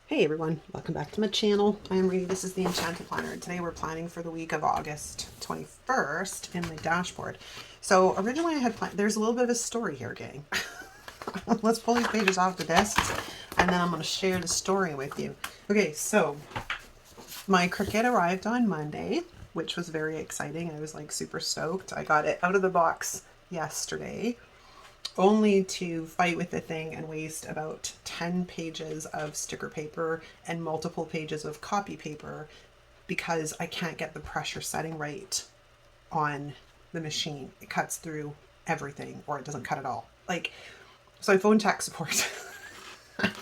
Hey everyone, welcome back to my channel. I am Reedy. This is the Enchanted planner. Today we're planning for the week of August 21st in my dashboard. So originally I had planned, there's a little bit of a story here, gang. Let's pull these pages off the desks and then I'm going to share the story with you. Okay, so my Cricut arrived on Monday, which was very exciting. I was like super stoked. I got it out of the box yesterday, only to fight with the thing and waste about 10 pages of sticker paper and multiple pages of copy paper because I can't get the pressure setting right on the machine. It cuts through everything or it doesn't cut at all. So I phoned tech support.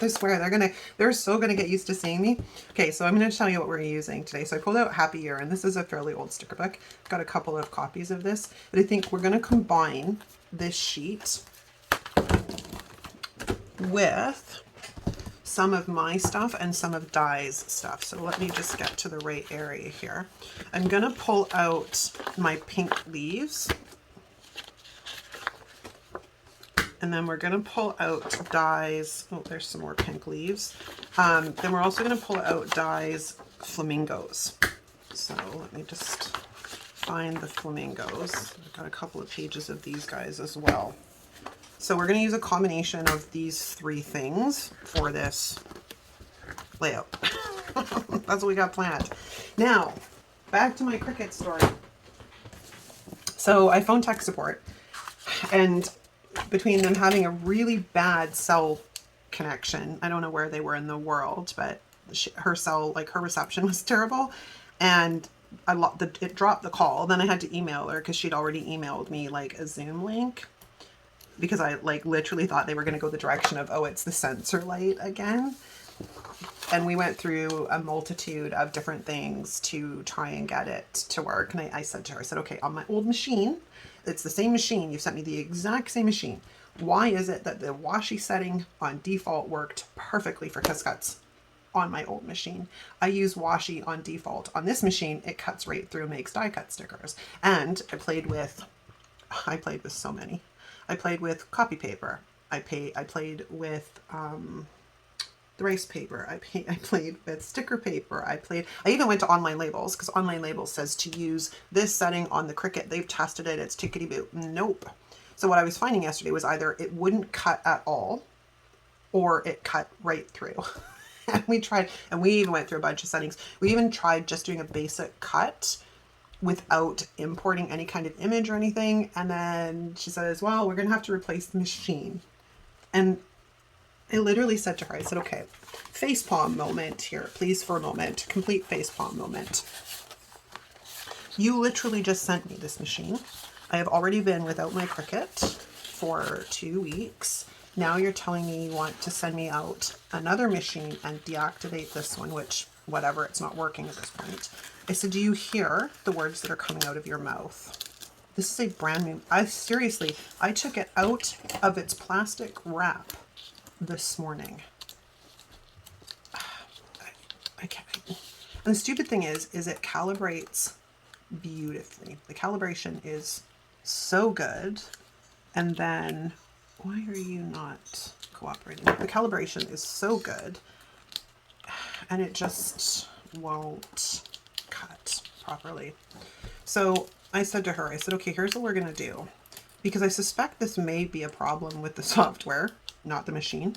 I swear they're so gonna get used to seeing me. Okay, so I'm gonna tell you what we're using today. So I pulled out Happy Year, and this is a fairly old sticker book. I've got a couple of copies of this, but I think we're gonna combine this sheet with some of my stuff and some of Di's stuff. So let me just get to the right area here. I'm gonna pull out my pink leaves, and then we're gonna pull out Di's, oh, there's some more pink leaves. Then we're also gonna pull out Di's flamingos. So let me just find the flamingos. I've got a couple of pages of these guys as well. So we're going to use a combination of these three things for this layout. That's what we got planned. Now, back to my Cricut story. So I phoned tech support, and between them having a really bad cell connection, I don't know where they were in the world, but her cell, like her reception was terrible, and it dropped the call. Then I had to email her because she'd already emailed me like a Zoom link, because I like literally thought they were going to go the direction of, oh, it's the sensor light again. And we went through a multitude of different things to try and get it to work. And I said to her, I said, okay, on my old machine, it's the same machine. You sent me the exact same machine. Why is it that the washi setting on default worked perfectly for kiss cuts on my old machine? I use washi on default. On this machine, it cuts right through, makes die cut stickers. And I played with so many. I played with copy paper. I played with the rice paper. I played with sticker paper. I even went to online labels, because online labels says to use this setting on the Cricut. They've tested it. It's tickety-boo. Nope. So what I was finding yesterday was either it wouldn't cut at all or it cut right through. And we tried, and we even went through a bunch of settings. We even tried just doing a basic cut without importing any kind of image or anything. And then she says, well, we're going to have to replace the machine. And I literally said to her, I said, okay, facepalm moment here, please, for a moment, complete facepalm moment. You literally just sent me this machine. I have already been without my Cricut for 2 weeks. Now you're telling me you want to send me out another machine and deactivate this one, which, whatever, it's not working at this point. I said, do you hear the words that are coming out of your mouth? This is a brand new, I took it out of its plastic wrap this morning. I can't. And the stupid thing is it calibrates beautifully. The calibration is so good. And then, why are you not cooperating? The calibration is so good, and it just won't cut properly. So I said to her, I said, okay, here's what we're going to do, because I suspect this may be a problem with the software, not the machine.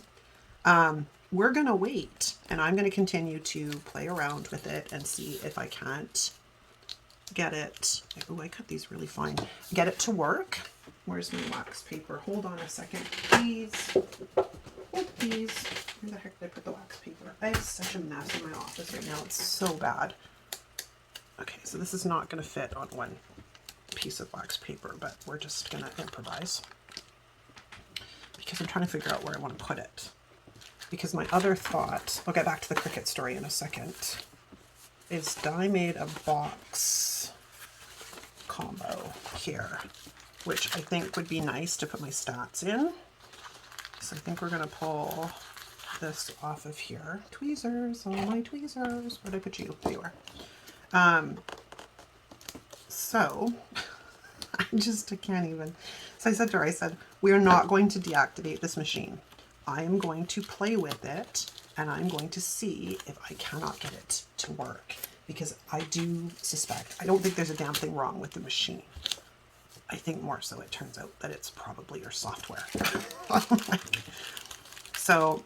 We're going to wait, and I'm going to continue to play around with it and see if I can't get it. Oh, I cut these really fine. Get it to work. Where's my wax paper? Hold on a second, please. Oh, please. Where the heck did I put the wax paper? I have such a mess in my office right now. It's so bad. Okay, so this is not going to fit on one piece of wax paper, but we're just going to improvise, because I'm trying to figure out where I want to put it. Because my other thought, I'll get back to the Cricut story in a second, is Di made a box combo here, which I think would be nice to put my stats in. So I think we're going to pull this off of here. Tweezers, all my tweezers. Where did I put you? There you are. So I can't even. So I said to her, I said, we are not going to deactivate this machine. I am going to play with it and I'm going to see if I cannot get it to work, because I do suspect, I don't think there's a damn thing wrong with the machine. I think more so it turns out that it's probably your software. So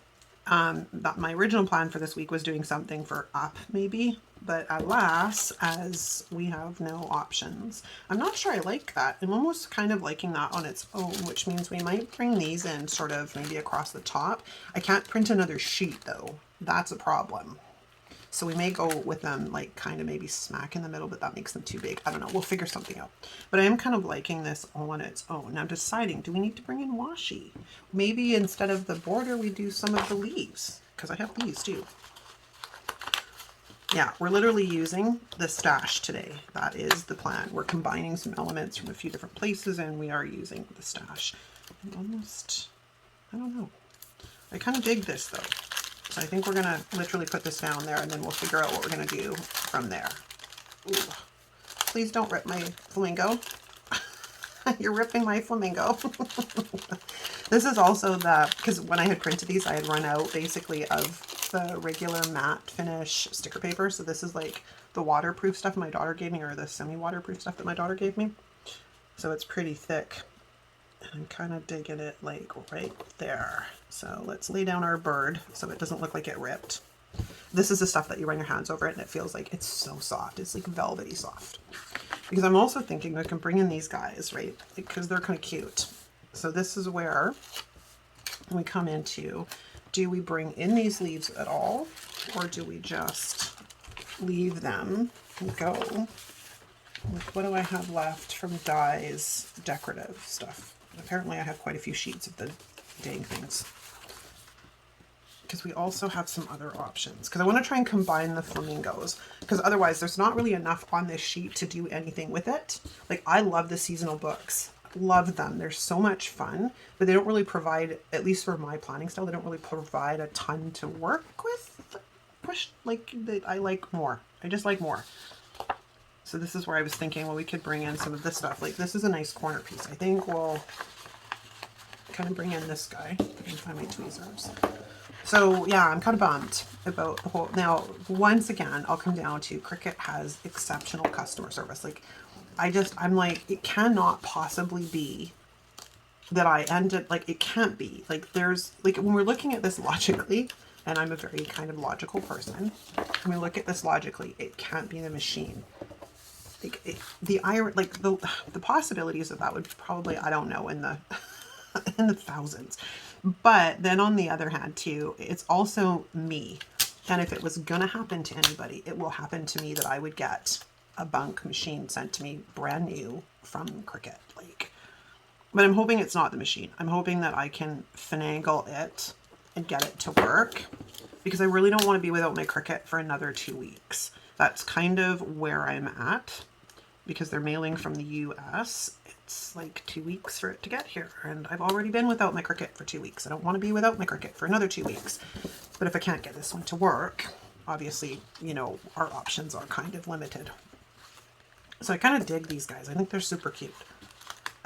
my original plan for this week was doing something for up maybe, but alas, as we have no options. I'm not sure I like that. I'm almost kind of liking that on its own, which means we might bring these in sort of maybe across the top. I can't print another sheet though. That's a problem. So we may go with them like kind of maybe smack in the middle, but that makes them too big. I don't know. We'll figure something out. But I am kind of liking this all on its own. Now I'm deciding, do we need to bring in washi? Maybe instead of the border, we do some of the leaves, because I have these too. Yeah, we're literally using the stash today. That is the plan. We're combining some elements from a few different places, and we are using the stash. I'm almost, I don't know. I kind of dig this though. So I think we're going to literally put this down there, and then we'll figure out what we're going to do from there. Ooh. Please don't rip my flamingo. You're ripping my flamingo. This is also because when I had printed these, I had run out basically of the regular matte finish sticker paper. So this is like the waterproof stuff my daughter gave me, or the semi-waterproof stuff that my daughter gave me. So it's pretty thick. I'm kind of digging it like right there. So let's lay down our bird so it doesn't look like it ripped. This is the stuff that you run your hands over it and it feels like it's so soft. It's like velvety soft. Because I'm also thinking I can bring in these guys, right? Because they're kind of cute. So this is where we come into, do we bring in these leaves at all? Or do we just leave them and go? What do I have left from Dye's decorative stuff? Apparently I have quite a few sheets of the dang things. Because we also have some other options. Because I want to try and combine the flamingos. Because otherwise there's not really enough on this sheet to do anything with it. Like, I love the seasonal books. Love them. They're so much fun. But they don't really provide, at least for my planning style, they don't really provide a ton to work with. I like more. I just like more. So this is where I was thinking, well, we could bring in some of this stuff. Like, this is a nice corner piece. I think we'll kind of bring in this guy. Let me find my tweezers. So yeah, I'm kind of bummed about the whole, now, once again, I'll come down to Cricut has exceptional customer service. Like, I'm like, it cannot possibly be that I ended, like, it can't be. Like, there's, like, when we're looking at this logically, and I'm a very kind of logical person, when we look at this logically, it can't be the machine. Like, the possibilities of that would probably, I don't know, in the in the thousands. But then on the other hand too, it's also me. And if it was gonna happen to anybody, it will happen to me that I would get a bunk machine sent to me brand new from Cricut. Like, but I'm hoping it's not the machine. I'm hoping that I can finagle it and get it to work, because I really don't want to be without my Cricut for another 2 weeks. That's kind of where I'm at, because they're mailing from the US. It's like 2 weeks for it to get here, and I've already been without my Cricut for 2 weeks. I don't want to be without my Cricut for another 2 weeks. But if I can't get this one to work, obviously, you know, our options are kind of limited. So I kind of dig these guys. I think they're super cute.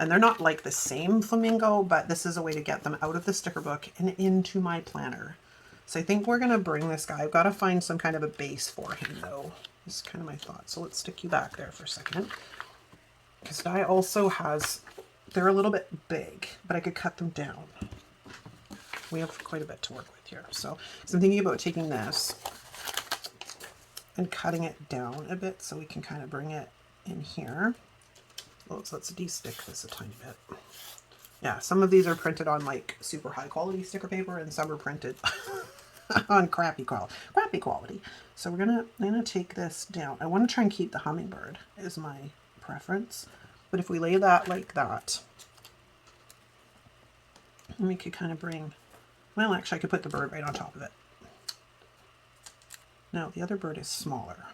And they're not like the same flamingo, but this is a way to get them out of the sticker book and into my planner. So I think we're going to bring this guy. I've got to find some kind of a base for him though. This is kind of my thought. So let's stick you back there for a second. Because Dye also has, they're a little bit big, but I could cut them down. We have quite a bit to work with here. So I'm thinking about taking this and cutting it down a bit so we can kind of bring it in here. Well, so let's de-stick this a tiny bit. Yeah, some of these are printed on like super high quality sticker paper, and some are printed on crappy quality. So I'm gonna take this down. I want to try and keep the hummingbird is my preference, but if we lay that like that, we could kind of bring, well, actually I could put the bird right on top of it. Now the other bird is smaller.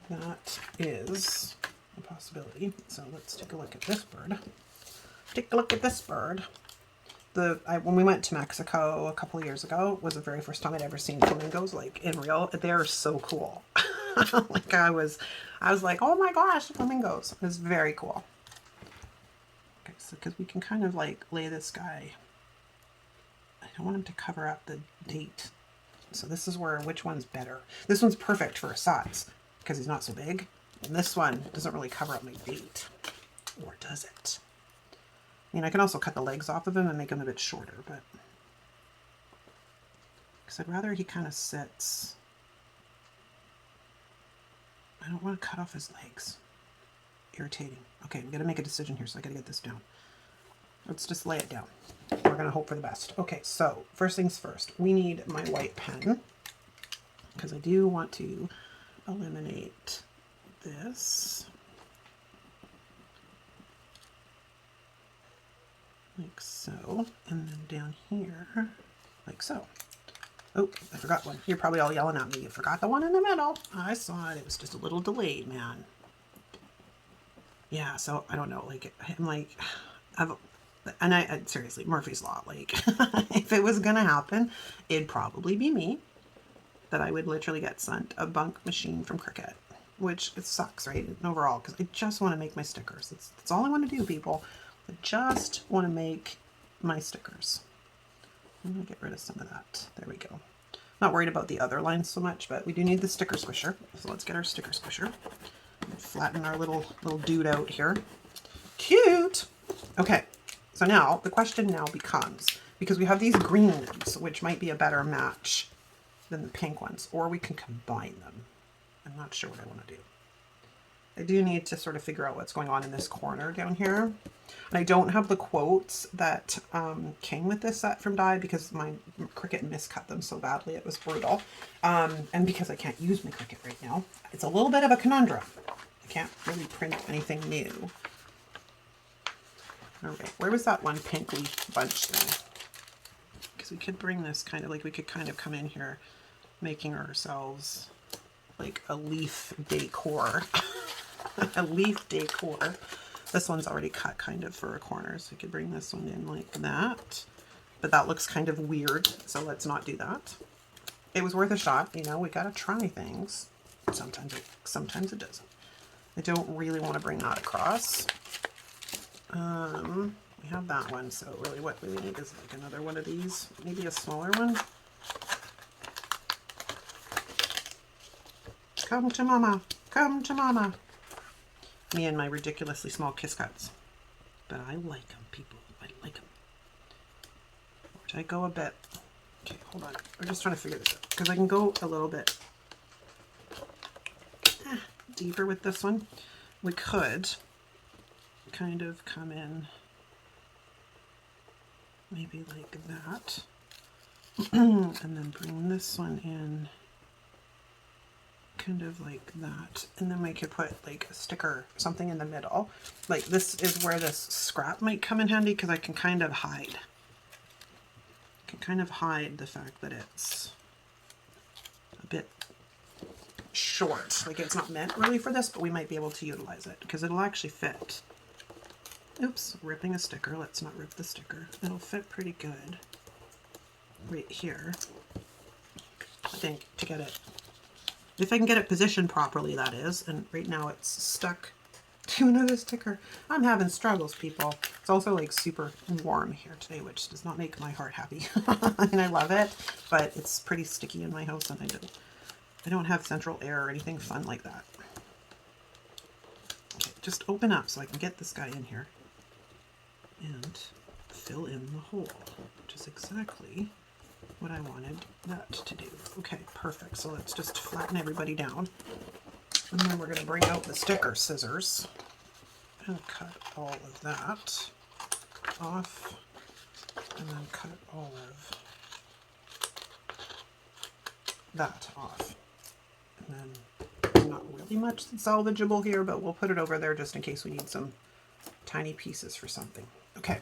That is a possibility. So let's take a look at this bird. Take a look at this bird. When we went to Mexico a couple of years ago, was the very first time I'd ever seen flamingos like in real. They're so cool. Like I was like, oh my gosh, flamingos. It was very cool. Okay, so because we can kind of like lay this guy, I I don't want him to cover up the date. So this is where, which one's better? This one's perfect for a size because he's not so big. And this one doesn't really cover up my date. Or does it? I mean, I can also cut the legs off of him and make him a bit shorter, but because I'd rather he kind of sits. I don't want to cut off his legs. Irritating. Okay, we got to make a decision here, so I got to get this down. Let's just lay it down. We're going to hope for the best. Okay, so first things first, we need my white pen because I do want to eliminate this. Like so, and then down here, like so. Oh, I forgot one. You're probably all yelling at me. You forgot the one in the middle. I saw it. It was just a little delayed, man. Yeah, so I don't know. Like, I'm like, I seriously, Murphy's Law. Like, if it was gonna happen, it'd probably be me that I would literally get sent a bunk machine from Cricut, which it sucks, right? Overall, because I just want to make my stickers. That's all I want to do, people. I just want to make my stickers. I'm going to get rid of some of that. There we go. Not worried about the other lines so much, but we do need the sticker squisher. So let's get our sticker squisher. Flatten our little dude out here. Cute! Okay, so now the question now becomes, because we have these green ones, which might be a better match than the pink ones, or we can combine them. I'm not sure what I want to do. I do need to sort of figure out what's going on in this corner down here. And I don't have the quotes that came with this set from Die because my Cricut miscut them so badly. It was brutal. And because I can't use my Cricut right now, it's a little bit of a conundrum. I can't really print anything new. All right, where was that one pink leaf bunch thing? Because we could bring this kind of, like we could kind of come in here making ourselves like a leaf decor. A leaf decor. This one's already cut kind of for a corner, so we could bring this one in like that. But that looks kind of weird, so let's not do that. It was worth a shot, you know, we gotta try things. Sometimes it doesn't. I don't really want to bring that across. We have that one, so really what we need is like another one of these, maybe a smaller one. Come to mama, come to mama. Me and my ridiculously small kiss cuts. But I like them, people. I like them. Or did I go a bit? Okay, hold on. We're just trying to figure this out. Because I can go a little bit deeper with this one. We could kind of come in maybe like that. And then bring this one in kind of like that, and then we could put like a sticker, something in the middle. Like this is where this scrap might come in handy because I can kind of hide. The fact that it's a bit short. Like it's not meant really for this, but we might be able to utilize it because it'll actually fit. Oops, ripping a sticker. Let's not rip the sticker. It'll fit pretty good right here. I think to get it. If I can get it positioned properly, that is. And right now it's stuck to another sticker. I'm having struggles, people. It's also like super warm here today, which does not make my heart happy. And I love it, but it's pretty sticky in my house and I don't have central air or anything fun like that. Okay, just open up so I can get this guy in here and fill in the hole, which is exactly what I wanted that to do. Okay, perfect. So let's just flatten everybody down. And then we're going to bring out the sticker scissors and cut all of that off. And then cut all of that off. And then not really much salvageable here, but we'll put it over there just in case we need some tiny pieces for something. Okay,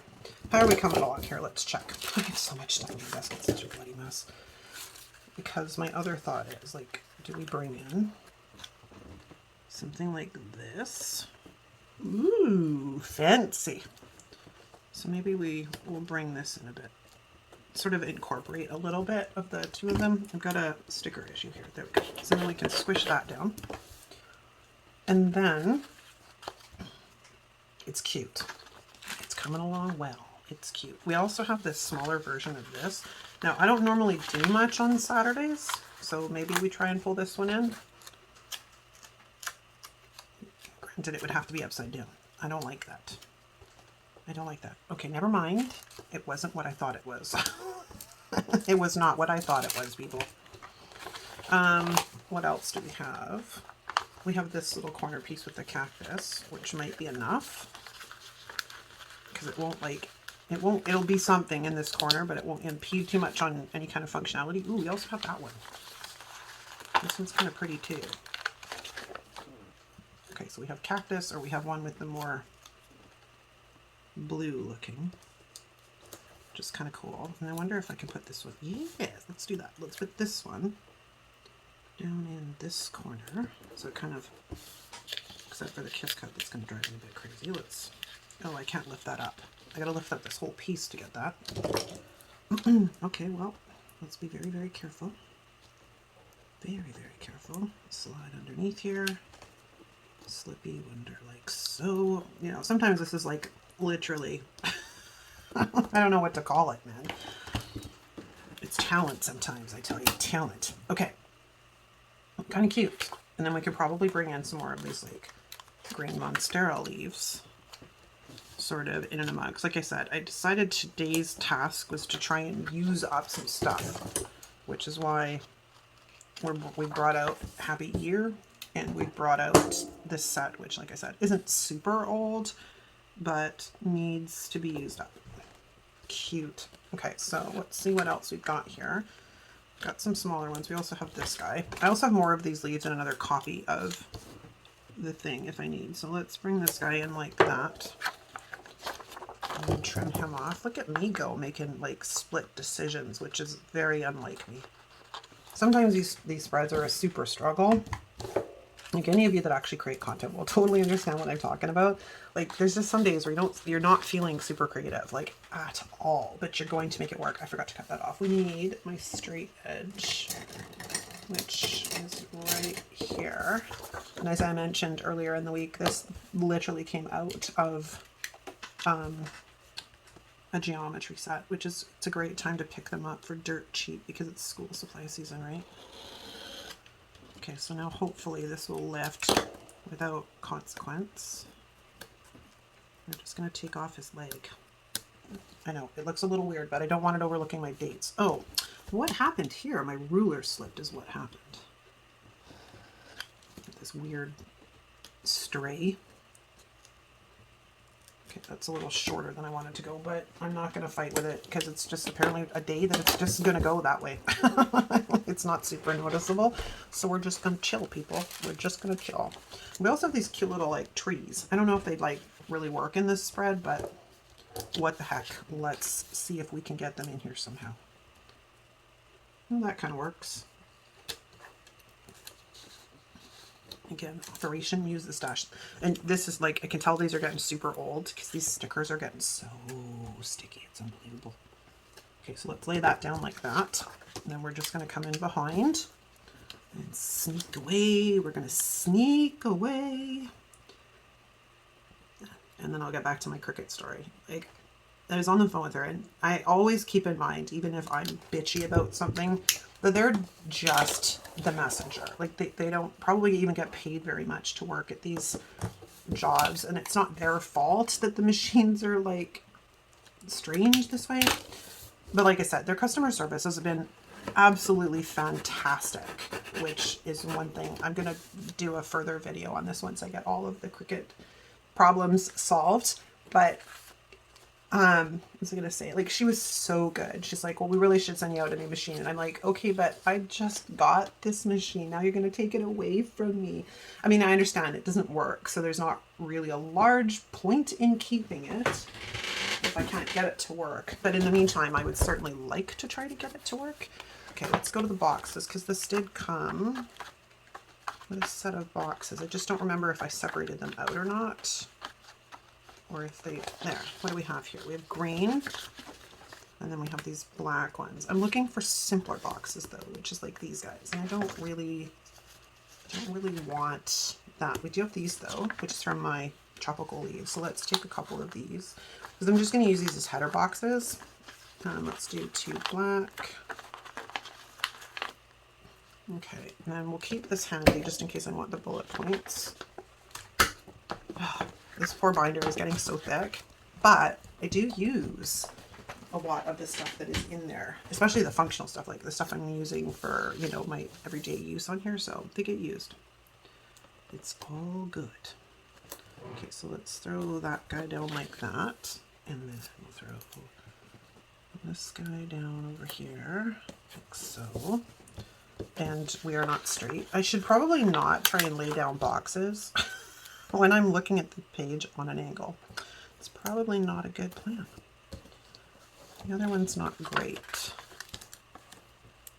how are we coming along here? Let's check. I have so much stuff in my desk. It's such a bloody mess. Because my other thought is, like, do we bring in something like this? Ooh, fancy. So maybe we will bring this in a bit. Sort of incorporate a little bit of the two of them. I've got a sticker issue here. There we go. So then we can squish that down. And then it's cute. It's coming along well. It's cute. We also have this smaller version of this. Now, I don't normally do much on Saturdays, so maybe we try and pull this one in. Granted, it would have to be upside down. I don't like that. I don't like that. Okay, never mind. It wasn't what I thought it was. It was not what I thought it was, people. What else do we have? We have this little corner piece with the cactus, which might be enough. Because it won't it'll be something in this corner, but it won't impede too much on any kind of functionality. Ooh, we also have that one. This one's kind of pretty too. Okay, so we have cactus, or we have one with the more blue looking. Which is kind of cool. And I wonder if I can put this one. Yeah, let's do that. Let's put this one down in this corner. So it kind of, except for the kiss cut that's going to drive me a bit crazy. Let's, oh, I can't lift that up. I got to lift up this whole piece to get that. Okay, well, let's be very, very careful. Very, very careful. Slide underneath here. Slippy wonder like so. You know, sometimes this is like literally, I don't know what to call it, man. It's talent sometimes, I tell you. Talent. Okay. Kind of cute. And then we could probably bring in some more of these like green monstera leaves sort of in and amongst. Like I said, I decided today's task was to try and use up some stuff, which is why we brought out Happy Year, and we brought out this set, which, like I said, isn't super old, but needs to be used up. Cute. Okay, so let's see what else we've got here. Got some smaller ones. We also have this guy. I also have more of these leaves and another copy of the thing if I need. So let's bring this guy in like that. And trim him off. Look at me go making like split decisions, which is very unlike me. Sometimes these spreads are a super struggle. Like any of you that actually create content will totally understand what I'm talking about. Like there's just some days where you're not feeling super creative, like at all, but you're going to make it work. I forgot to cut that off. We need my straight edge, which is right here. And as I mentioned earlier in the week, this literally came out of a geometry set, which is, it's a great time to pick them up for dirt cheap because it's school supply season, right? Okay, so now hopefully this will lift without consequence. We're just going to take off his leg. I know, it looks a little weird, but I don't want it overlooking my dates. Oh, what happened here? My ruler slipped is what happened. This weird stray. Okay, that's a little shorter than I wanted to go, but I'm not going to fight with it because it's just apparently a day that it's just going to go that way. It's not super noticeable, so we're just going to chill, people. We're just going to chill. We also have these cute little like trees. I don't know if they'd like really work in this spread, but what the heck. Let's see if we can get them in here somehow. Well, that kind of works. Again, Operation Use the Stash. And this is like, I can tell these are getting super old because these stickers are getting so sticky. It's unbelievable. Okay, so let's lay that down like that. And then we're just going to come in behind and sneak away. We're going to sneak away. And then I'll get back to my Cricut story. Like, I was on the phone with her, and I always keep in mind, even if I'm bitchy about something, that they're just the messenger. Like they don't probably even get paid very much to work at these jobs, and it's not their fault that the machines are like strange this way. But like I said, their customer service has been absolutely fantastic, which is one thing. I'm gonna do a further video on this once I get all of the Cricut problems solved. But what was I gonna say? Like, she was so good. She's like, well, we really should send you out a new machine. And I'm like, okay, but I just got this machine. Now you're gonna take it away from me. I mean, I understand it doesn't work, so there's not really a large point in keeping it if I can't get it to work. But in the meantime, I would certainly like to try to get it to work. Okay, let's go to the boxes, because this did come with a set of boxes. I just don't remember if I separated them out or not. Or if they, there, what do we have here? We have green, and then we have these black ones. I'm looking for simpler boxes though, which is like these guys. And I don't really want that. We do have these though, which is from my tropical leaves. So let's take a couple of these, because I'm just going to use these as header boxes. Let's do 2 black. Okay, and then we'll keep this handy just in case I want the bullet points. Oh, this poor binder is getting so thick, but I do use a lot of the stuff that is in there, especially the functional stuff, like the stuff I'm using for, you know, my everyday use on here, so they get used. It's all good. Okay, so let's throw that guy down like that, and then we'll throw this guy down over here, like so. And we are not straight. I should probably not try and lay down boxes when I'm looking at the page on an angle. It's probably not a good plan. The other one's not great.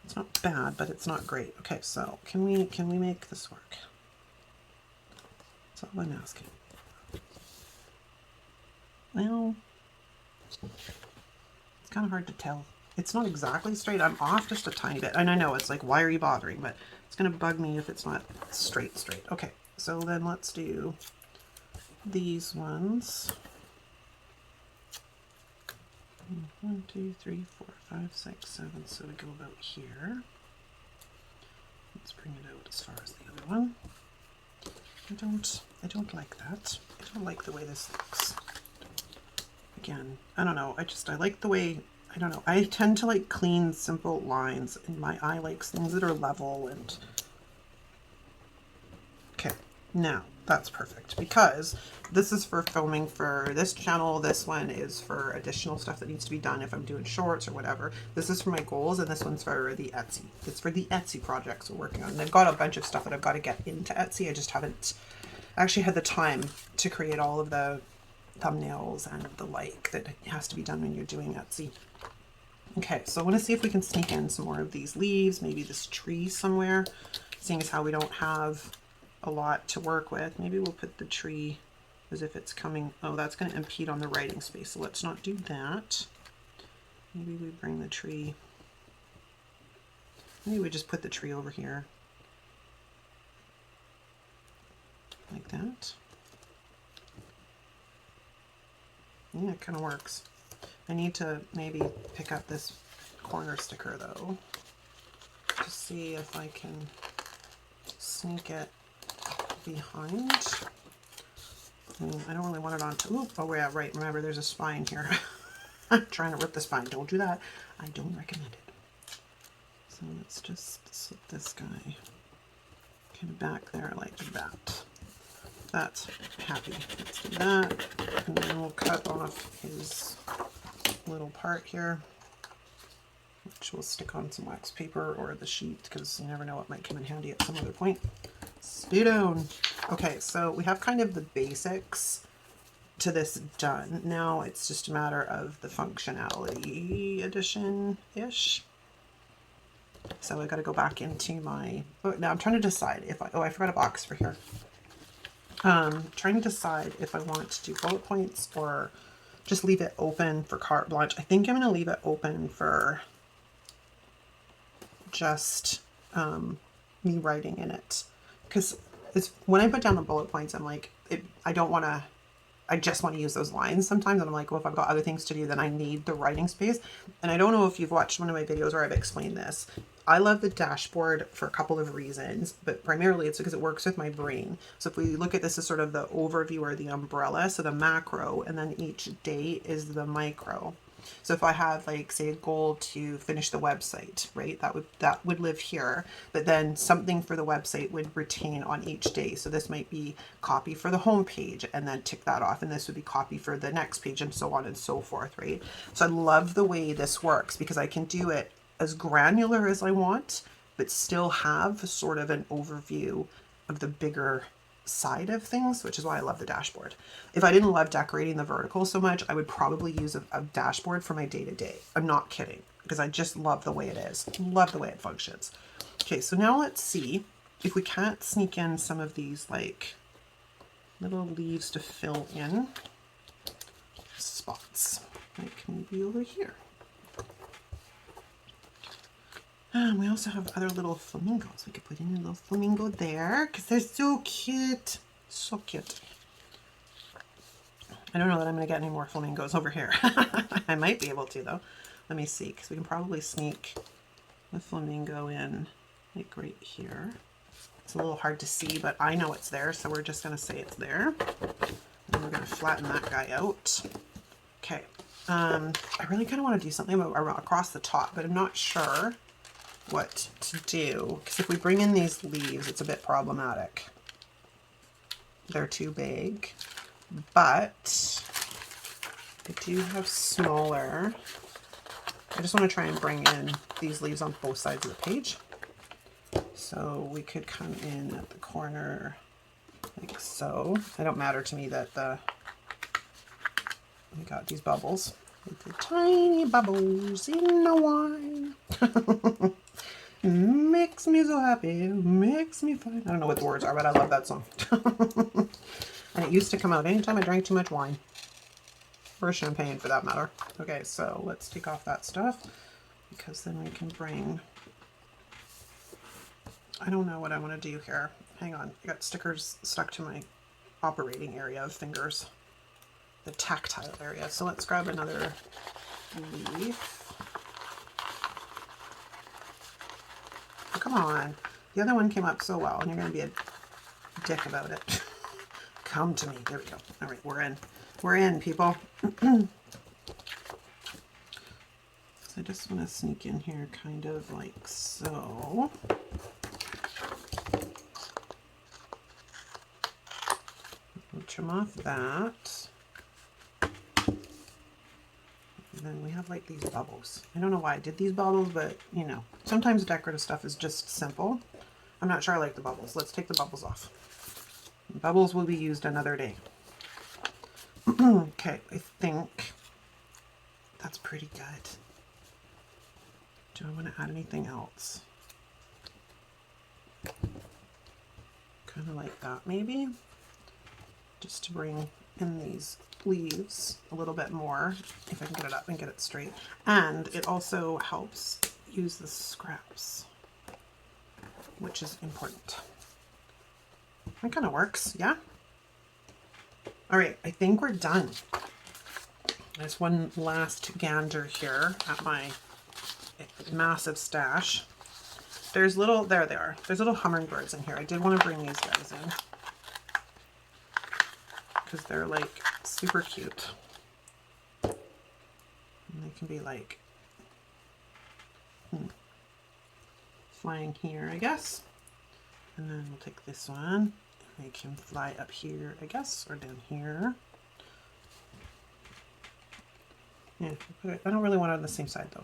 It's not bad, but it's not great. Okay, so can we make this work? That's all I'm asking. Well, it's kind of hard to tell. It's not exactly straight. I'm off just a tiny bit. And I know it's like, why are you bothering? But it's going to bug me if it's not straight. Okay, so then let's do these ones. 1, 2, 3, 4, 5, 6, 7. So we go about here. Let's bring it out as far as the other one. I don't like that. I don't like the way this looks. Again, I don't know. I like the way, I don't know. I tend to like clean, simple lines, and my eye likes things that are level and... Okay, now that's perfect, because this is for filming for this channel. This one is for additional stuff that needs to be done if I'm doing shorts or whatever. This is for my goals, and this one's for the Etsy. It's for the Etsy projects we're working on. And I've got a bunch of stuff that I've got to get into Etsy. I just haven't actually had the time to create all of the thumbnails and the like that has to be done when you're doing Etsy. Okay, so I want to see if we can sneak in some more of these leaves, maybe this tree somewhere, seeing as how we don't have a lot to work with. Maybe we'll put the tree as if it's coming. Oh, that's going to impede on the writing space, so let's not do that. Maybe we bring the tree, maybe we just put the tree over here like that. Yeah, it kind of works. I need to maybe pick up this corner sticker though, to see if I can sneak it behind. I don't really want it on to, oh yeah, right, remember there's a spine here. I'm trying to rip the spine. Don't do that. I don't recommend it. So let's just slip this guy kind of back there like that. That's happy. Let's do that, and then we'll cut off his little part here, which we'll stick on some wax paper or the sheet, because you never know, it might come in handy at some other point. Stay down. Okay, so we have kind of the basics to this done. Now it's just a matter of the functionality addition-ish. So I got to go back into my, now I'm trying to decide if I forgot a box for here. Trying to decide if I want to do bullet points or just leave it open for carte blanche. I think I'm going to leave it open for just me writing in it, because it's when I put down the bullet points, I'm like, I don't want to, I just want to use those lines sometimes, and I'm like, well, if I've got other things to do, then I need the writing space. And I don't know if you've watched one of my videos where I've explained this. I love the dashboard for a couple of reasons, but primarily it's because it works with my brain. So if we look at this as sort of the overview or the umbrella, so the macro, and then each date is the micro. So if I have, like, say, a goal to finish the website, right, that would live here, but then something for the website would retain on each day. So this might be copy for the home page, and then tick that off, and this would be copy for the next page, and so on and so forth, right? So I love the way this works, because I can do it as granular as I want, but still have sort of an overview of the bigger side of things, which is why I love the dashboard. If I didn't love decorating the vertical so much, I would probably use a dashboard for my day-to-day. I'm not kidding, because I just love the way it is. Love the way it functions. Okay, so now let's see if we can't sneak in some of these like little leaves to fill in spots, like maybe over here. And we also have other little flamingos. We could put in a little flamingo there, because they're so cute. So cute. I don't know that I'm going to get any more flamingos over here. I might be able to though. Let me see, because we can probably sneak the flamingo in like right here. It's a little hard to see, but I know it's there, so we're just going to say it's there. And we're going to flatten that guy out. Okay. I really kind of want to do something across the top, but I'm not sure what to do, because if we bring in these leaves, it's a bit problematic. They're too big, but I do have smaller. I just want to try and bring in these leaves on both sides of the page. So we could come in at the corner like so. It don't matter to me that we got these bubbles. The tiny bubbles in the wine. Makes me so happy, makes me fine. I don't know what the words are, but I love that song. And it used to come out anytime I drank too much wine. Or champagne for that matter. Okay, so let's take off that stuff, because then we can bring, I don't know what I want to do here. Hang on, I got stickers stuck to my operating area of fingers. The tactile area. So let's grab another leaf. Oh, come on. The other one came up so well, and you're going to be a dick about it. Come to me. There we go. All right, we're in. We're in, people. So I just want to sneak in here kind of like so. We'll trim off that. And then we have like these bubbles. I don't know why I did these bubbles, but you know, sometimes decorative stuff is just simple. I'm not sure I like the bubbles. Let's take the bubbles off. Bubbles will be used another day. Okay, I think that's pretty good. Do I want to add anything else? Kind of like that maybe. Just to bring in these leaves a little bit more, if I can get it up and get it straight. And it also helps use the scraps, which is important. That kind of works, yeah? All right, I think we're done. There's one last gander here at my massive stash. There's little, there they are. There's little hummingbirds in here. I did want to bring these guys in, because they're like super cute. And they can be like flying here, I guess. And then we'll take this one and make him fly up here, I guess, or down here. Yeah, I don't really want it on the same side though.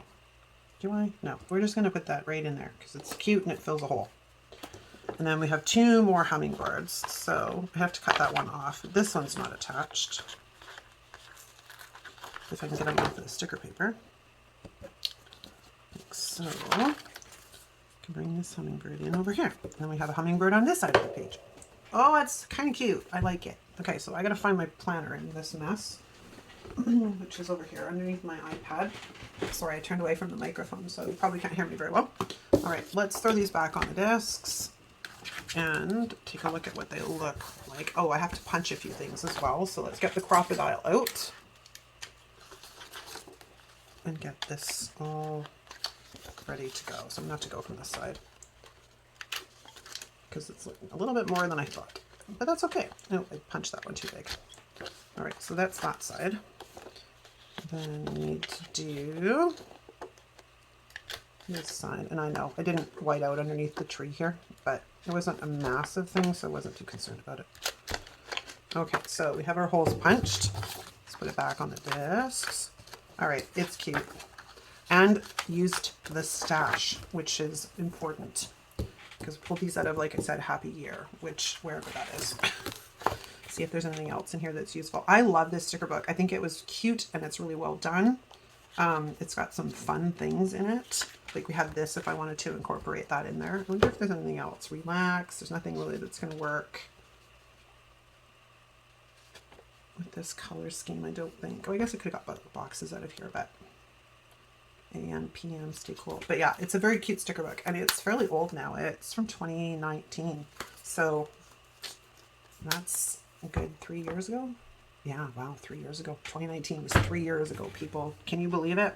Do I? No, we're just going to put that right in there because it's cute and it fills a hole. And then we have two more hummingbirds, so I have to cut that one off. This one's not attached. If I can get them off of the sticker paper. Like so. I can bring this hummingbird in over here. And then we have a hummingbird on this side of the page. Oh, it's kind of cute. I like it. Okay, so I got to find my planner in this mess, which is over here underneath my iPad. Sorry, I turned away from the microphone, so you probably can't hear me very well. All right, let's throw these back on the discs and take a look at what they look like. Oh, I have to punch a few things as well, so let's get the crocodile out and get this all ready to go. So I'm gonna have to go from this side because it's looking a little bit more than I thought, but that's okay. No, I punched that one too big. All right, so that's that side. Then we need to do this side, and I know I didn't white out underneath the tree here, but it wasn't a massive thing, so I wasn't too concerned about it. Okay, so we have our holes punched. Let's put it back on the discs. All right, it's cute. And used the stash, which is important because we pulled these out of, like I said, Happy Year, which wherever that is. See if there's anything else in here that's useful. I love this sticker book. I think it was cute and it's really well done. It's got some fun things in it. Like we have this if I wanted to incorporate that in there. I wonder if there's anything else. Relax. There's nothing really that's going to work with this color scheme, I don't think. Oh, I guess I could have got boxes out of here, but AM, PM, stay cool. But yeah, it's a very cute sticker book and it's fairly old now. It's from 2019. So that's a good 3 years ago. Yeah, wow, 3 years ago. 2019 was 3 years ago, people. Can you believe it?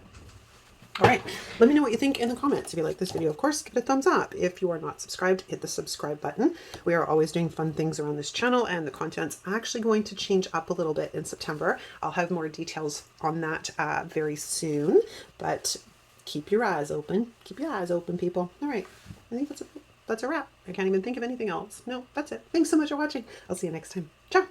All right, let me know what you think in the comments. If you like this video, of course, give it a thumbs up. If you are not subscribed, hit the subscribe button. We are always doing fun things around this channel, and the content's actually going to change up a little bit in September. I'll have more details on that very soon, but keep your eyes open. Keep your eyes open, people. All right, I think that's a wrap. I can't even think of anything else. No, that's it. Thanks so much for watching. I'll see you next time. Ciao.